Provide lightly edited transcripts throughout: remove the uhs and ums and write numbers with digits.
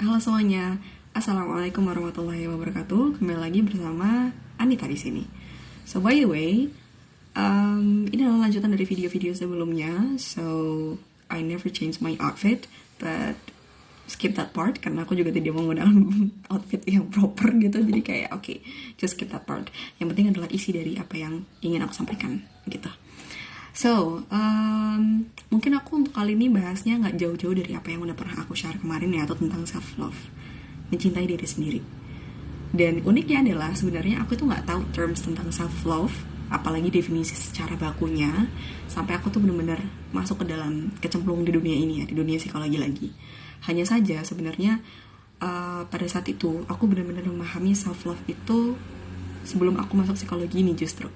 Halo semuanya, assalamualaikum warahmatullahi wabarakatuh. Kembali lagi bersama Anita di sini. So by the way, ini adalah lanjutan dari video-video sebelumnya. So I never change my outfit, but skip that part karena aku juga tidak mau menggunakan outfit yang proper gitu. Jadi kayak okay, just skip that part. Yang penting adalah isi dari apa yang ingin aku sampaikan gitu. So, mungkin aku untuk kali ini bahasnya nggak jauh-jauh dari apa yang udah pernah aku share kemarin ya, atau tentang self-love, mencintai diri sendiri. Dan uniknya adalah sebenarnya aku tuh nggak tahu terms tentang self-love, apalagi definisi secara bakunya, sampai aku tuh benar-benar masuk ke dalam kecemplung di dunia ini ya, di dunia psikologi lagi. Hanya saja sebenarnya pada saat itu aku benar-benar memahami self-love itu sebelum aku masuk psikologi ini justru.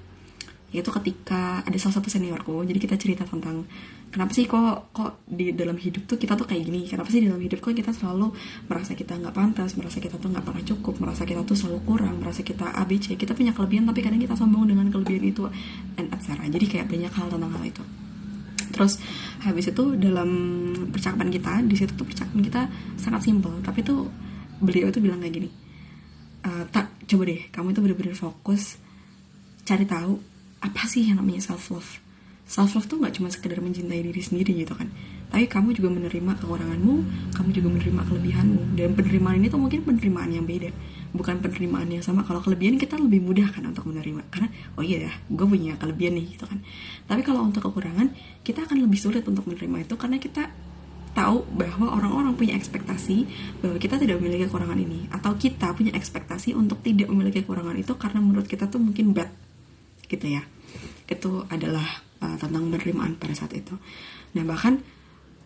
Yaitu ketika ada salah satu seniorku, jadi kita cerita tentang kenapa sih kok di dalam hidup tuh kita tuh kayak gini, kenapa sih di dalam hidup kok kita selalu merasa kita nggak pantas, merasa kita tuh nggak pernah cukup, merasa kita tuh selalu kurang, merasa kita ABC, kita punya kelebihan tapi kadang kita sombong dengan kelebihan itu, and etc. Jadi kayak banyak hal tentang hal itu. Terus habis itu dalam percakapan kita, di situ tuh percakapan kita sangat simpel, tapi tuh beliau itu bilang kayak gini, tak, coba deh kamu itu benar-benar fokus cari tahu apa sih yang namanya self-love. Self-love tuh gak cuma sekedar mencintai diri sendiri gitu kan, tapi kamu juga menerima kekuranganmu, kamu juga menerima kelebihanmu. Dan penerimaan ini tuh mungkin penerimaan yang beda, bukan penerimaan yang sama. Kalau kelebihan kita lebih mudah kan untuk menerima, karena oh iya dah, gue punya kelebihan nih gitu kan. Tapi kalau untuk kekurangan, kita akan lebih sulit untuk menerima itu, karena kita tahu bahwa orang-orang punya ekspektasi bahwa kita tidak memiliki kekurangan ini, atau kita punya ekspektasi untuk tidak memiliki kekurangan itu karena menurut kita tuh mungkin bad gitu ya. Itu adalah tentang penerimaan pada saat itu. Nah bahkan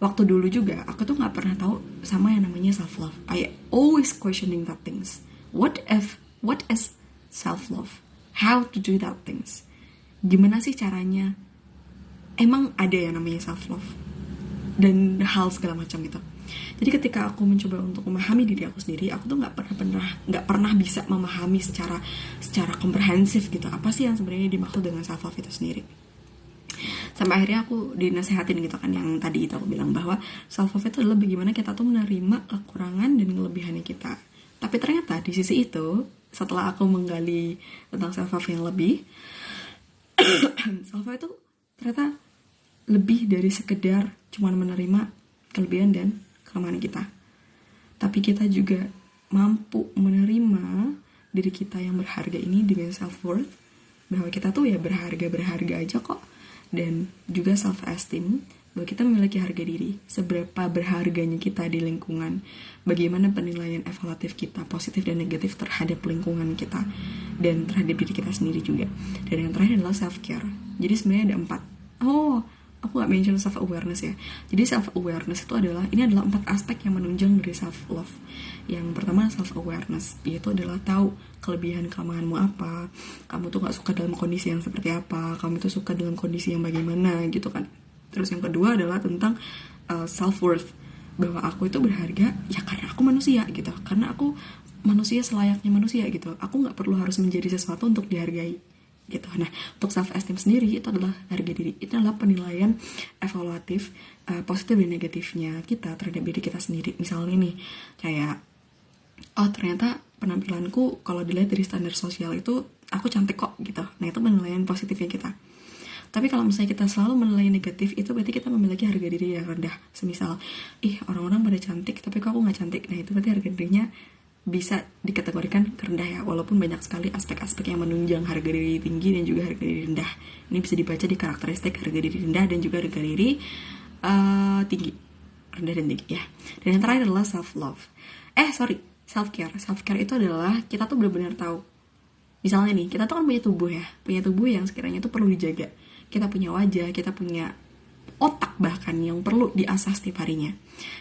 waktu dulu juga aku tuh nggak pernah tahu sama yang namanya self love. I always questioning that things. What is self love? How to do that things? Gimana sih caranya? Emang ada yang namanya self love? Dan hal segala macam gitu. Jadi ketika aku mencoba untuk memahami diri aku sendiri, aku tuh nggak pernah bisa memahami secara komprehensif gitu apa sih yang sebenarnya dimaksud dengan self love itu sendiri. Sampai akhirnya aku dinasehatin gitu kan, yang tadi itu aku bilang bahwa self love itu adalah bagaimana kita tuh menerima kekurangan dan kelebihannya kita. Tapi ternyata di sisi itu, setelah aku menggali tentang self love yang lebih, self love itu ternyata lebih dari sekedar cuma menerima kelebihan dan kelemahan kita. Tapi kita juga mampu menerima diri kita yang berharga ini dengan self-worth, bahwa kita tuh ya berharga aja kok. Dan juga self-esteem, bahwa kita memiliki harga diri, seberapa berharganya kita di lingkungan, bagaimana penilaian evaluatif kita, positif dan negatif terhadap lingkungan kita, dan terhadap diri kita sendiri juga. Dan yang terakhir adalah self-care. Jadi sebenarnya ada 4. Aku gak mention self-awareness ya. Jadi self-awareness itu adalah 4 aspek yang menunjang dari self-love. Yang pertama self-awareness, yaitu adalah tahu kelebihan kelemahanmu apa, kamu tuh gak suka dalam kondisi yang seperti apa, kamu tuh suka dalam kondisi yang bagaimana gitu kan. Terus yang kedua adalah tentang self-worth, bahwa aku itu berharga ya karena aku manusia gitu, karena aku manusia selayaknya manusia gitu. Aku gak perlu harus menjadi sesuatu untuk dihargai gitu. Nah, untuk self-esteem sendiri itu adalah harga diri. Itu adalah penilaian evaluatif positif dan negatifnya kita terhadap diri kita sendiri. Misalnya nih, kayak ternyata penampilanku kalau dilihat dari standar sosial itu aku cantik kok gitu. Nah, itu penilaian positifnya kita. Tapi kalau misalnya kita selalu menilai negatif, itu berarti kita memiliki harga diri yang rendah. Semisal, orang-orang pada cantik tapi kok aku gak cantik. Nah, itu berarti harga dirinya bisa dikategorikan rendah ya, walaupun banyak sekali aspek-aspek yang menunjang harga diri tinggi dan juga harga diri rendah. Ini bisa dibaca di karakteristik harga diri rendah dan juga harga diri tinggi, rendah dan tinggi ya. Dan yang terakhir adalah self-care. Self-care itu adalah kita tuh benar-benar tahu. Misalnya nih, kita tuh kan punya tubuh yang sekiranya tuh perlu dijaga. Kita punya wajah, kita punya otak bahkan yang perlu diasah setiap harinya.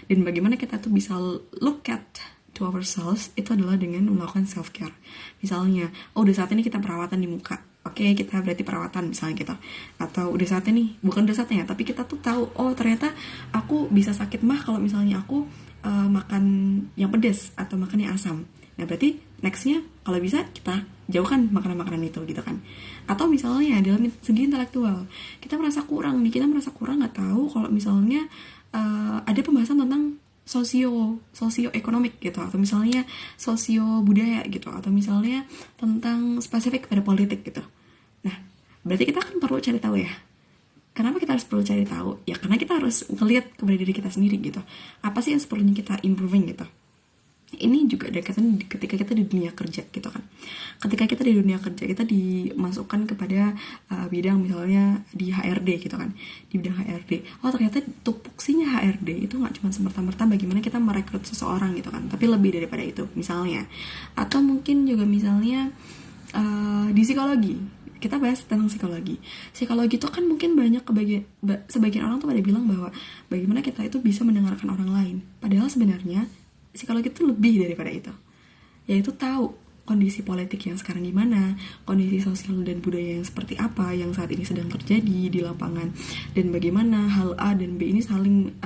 Dan bagaimana kita tuh bisa look at to ourselves itu adalah dengan melakukan self-care. Misalnya, udah saatnya kita perawatan di muka. Oke, kita berarti perawatan misalnya gitu. Atau udah saatnya nih, bukan udah saatnya, tapi kita tuh tahu, ternyata aku bisa sakit mah kalau misalnya aku makan yang pedas atau makan yang asam. Nah, berarti nextnya kalau bisa kita jauhkan makanan-makanan itu gitu kan. Atau misalnya dalam segi intelektual, kita merasa kurang gak tahu kalau misalnya ada pembahasan tentang sosioekonomik gitu, atau misalnya sosio budaya gitu, atau misalnya tentang spesifik pada politik gitu. Nah, berarti kita kan perlu cari tahu ya. Kenapa kita harus perlu cari tahu? Ya karena kita harus ngelihat kepada diri kita sendiri gitu. Apa sih yang seperlunya kita improving gitu. Ini juga ada kaitan ketika kita di dunia kerja gitu kan. Ketika kita di dunia kerja, kita dimasukkan kepada bidang misalnya di HRD gitu kan. Di bidang HRD. Oh ternyata tupoksinya HRD itu gak cuma semerta-merta bagaimana kita merekrut seseorang gitu kan. Tapi lebih daripada itu misalnya. Atau mungkin juga misalnya di psikologi. Kita bahas tentang psikologi. Psikologi itu kan mungkin banyak sebagian orang tuh pada bilang bahwa bagaimana kita itu bisa mendengarkan orang lain. Padahal sebenarnya psikologi itu lebih daripada itu, yaitu tahu kondisi politik yang sekarang gimana, kondisi sosial dan budaya yang seperti apa yang saat ini sedang terjadi di lapangan, dan bagaimana hal A dan B ini saling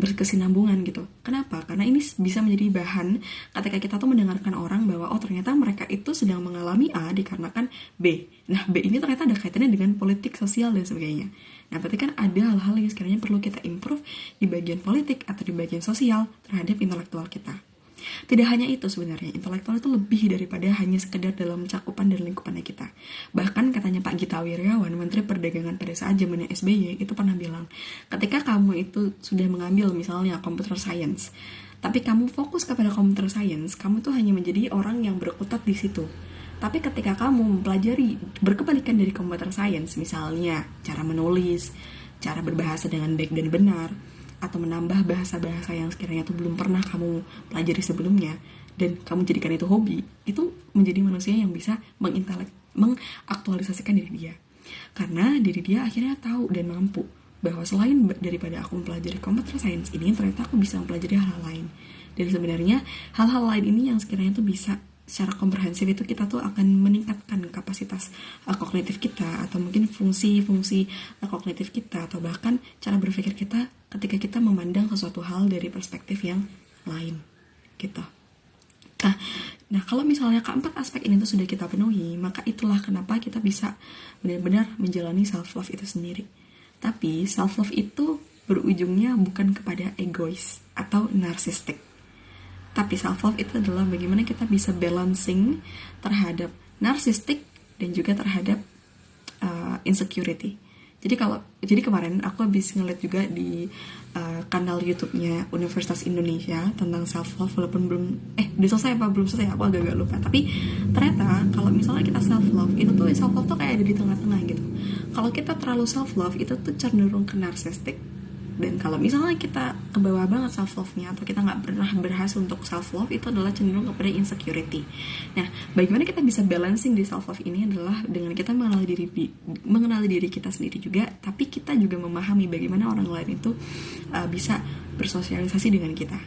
berkesinambungan gitu. Kenapa? Karena ini bisa menjadi bahan ketika kita tuh mendengarkan orang bahwa oh ternyata mereka itu sedang mengalami A dikarenakan B. Nah B ini ternyata ada kaitannya dengan politik sosial dan sebagainya. Nah berarti kan ada hal-hal yang sekiranya perlu kita improve di bagian politik atau di bagian sosial terhadap intelektual kita. Tidak hanya itu sebenarnya, intelektual itu lebih daripada hanya sekedar dalam cakupan dan lingkupannya kita. Bahkan katanya Pak Gita Wirjawan, Menteri Perdagangan pada saat zamannya SBY, itu pernah bilang, ketika kamu itu sudah mengambil misalnya computer science, tapi kamu fokus kepada computer science, kamu tuh hanya menjadi orang yang berkutat di situ. Tapi ketika kamu mempelajari berkebalikan dari computer science, misalnya cara menulis, cara berbahasa dengan baik dan benar, atau menambah bahasa-bahasa yang sekiranya itu belum pernah kamu pelajari sebelumnya, dan kamu jadikan itu hobi, itu menjadi manusia yang bisa mengaktualisasikan diri dia. Karena diri dia akhirnya tahu dan mampu bahwa selain daripada aku mempelajari computer science ini, ternyata aku bisa mempelajari hal-hal lain. Dan sebenarnya hal-hal lain ini yang sekiranya itu bisa secara komprehensif itu kita tuh akan meningkatkan kapasitas kognitif kita, atau mungkin fungsi-fungsi kognitif kita, atau bahkan cara berpikir kita ketika kita memandang sesuatu hal dari perspektif yang lain gitu. Nah kalau misalnya keempat aspek ini tuh sudah kita penuhi, maka itulah kenapa kita bisa benar-benar menjalani self-love itu sendiri. Tapi self-love itu berujungnya bukan kepada egois atau narsistik. Tapi self-love itu adalah bagaimana kita bisa balancing terhadap narsistik dan juga terhadap insecurity. Jadi kemarin aku habis ngeliat juga di kanal YouTube-nya Universitas Indonesia tentang self-love, walaupun udah selesai apa belum selesai, aku agak lupa. Tapi ternyata kalau misalnya kita self-love, itu tuh self-love tuh kayak ada di tengah-tengah gitu. Kalau kita terlalu self-love, itu tuh cenderung ke narsistik. Dan kalau misalnya kita ke bawah banget self-love-nya, atau kita gak pernah berhasil untuk self-love, itu adalah cenderung kepada insecurity. Nah, bagaimana kita bisa balancing di self-love ini adalah dengan kita mengenali diri kita sendiri juga, tapi kita juga memahami bagaimana orang lain itu bisa bersosialisasi dengan kita.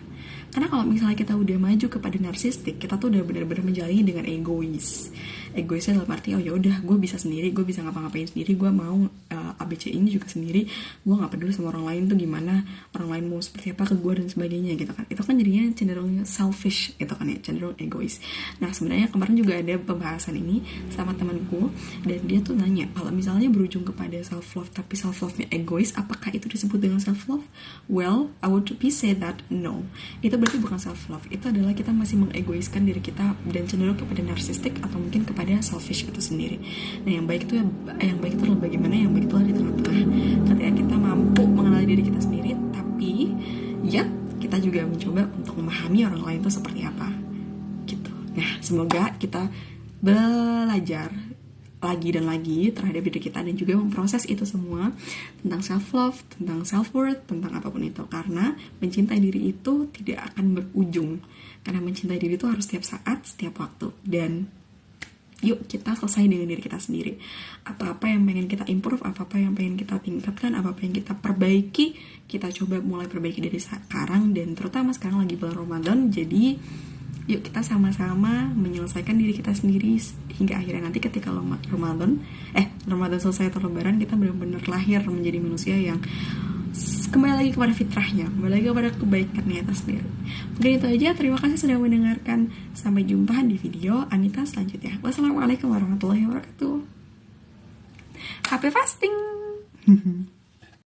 Karena kalau misalnya kita udah maju kepada narsistik, kita tuh udah benar-benar menjalani dengan egois. Egoisnya dalam arti, oh ya udah, gue bisa sendiri, gue bisa ngapa-ngapain sendiri, gue mau ABC ini juga sendiri, gue nggak peduli sama orang lain tuh gimana, orang lain mau seperti apa ke gue dan sebagainya gitu kan. Itu kan jadinya cenderung selfish gitu kan ya, cenderung egois. Nah sebenarnya kemarin juga ada pembahasan ini sama temanku, dan dia tuh nanya, kalau misalnya berujung kepada self love tapi self love-nya egois, apakah itu disebut dengan self love? Well, I would be say that no, itu berarti bukan self love. Itu adalah kita masih mengegoiskan diri kita dan cenderung kepada narsistik atau mungkin kepada selfish itu sendiri. Nah yang baik itu adalah bagaimana yang baik itu di tengah-tengah. Ketika kita mampu mengenali diri kita sendiri, tapi ya kita juga mencoba untuk memahami orang lain itu seperti apa gitu. Nah semoga kita belajar lagi dan lagi terhadap diri kita, dan juga memproses itu semua tentang self-love, tentang self-worth, tentang apapun itu. Karena mencintai diri itu tidak akan berujung, karena mencintai diri itu harus setiap saat, setiap waktu. Dan yuk kita selesai dengan diri kita sendiri. Apa-apa yang pengen kita improve, apa-apa yang pengen kita tingkatkan, apa-apa yang kita perbaiki, kita coba mulai perbaiki dari sekarang. Dan terutama sekarang lagi bulan Ramadan, jadi yuk kita sama-sama menyelesaikan diri kita sendiri hingga akhirnya nanti ketika Ramadan selesai atau Lebaran, kita benar-benar lahir menjadi manusia yang kembali lagi kepada fitrahnya, kembali lagi kepada kebaikannya itu sendiri. Mungkin itu aja, terima kasih sudah mendengarkan. Sampai jumpa di video Anita selanjutnya. Wassalamualaikum warahmatullahi wabarakatuh. Happy fasting.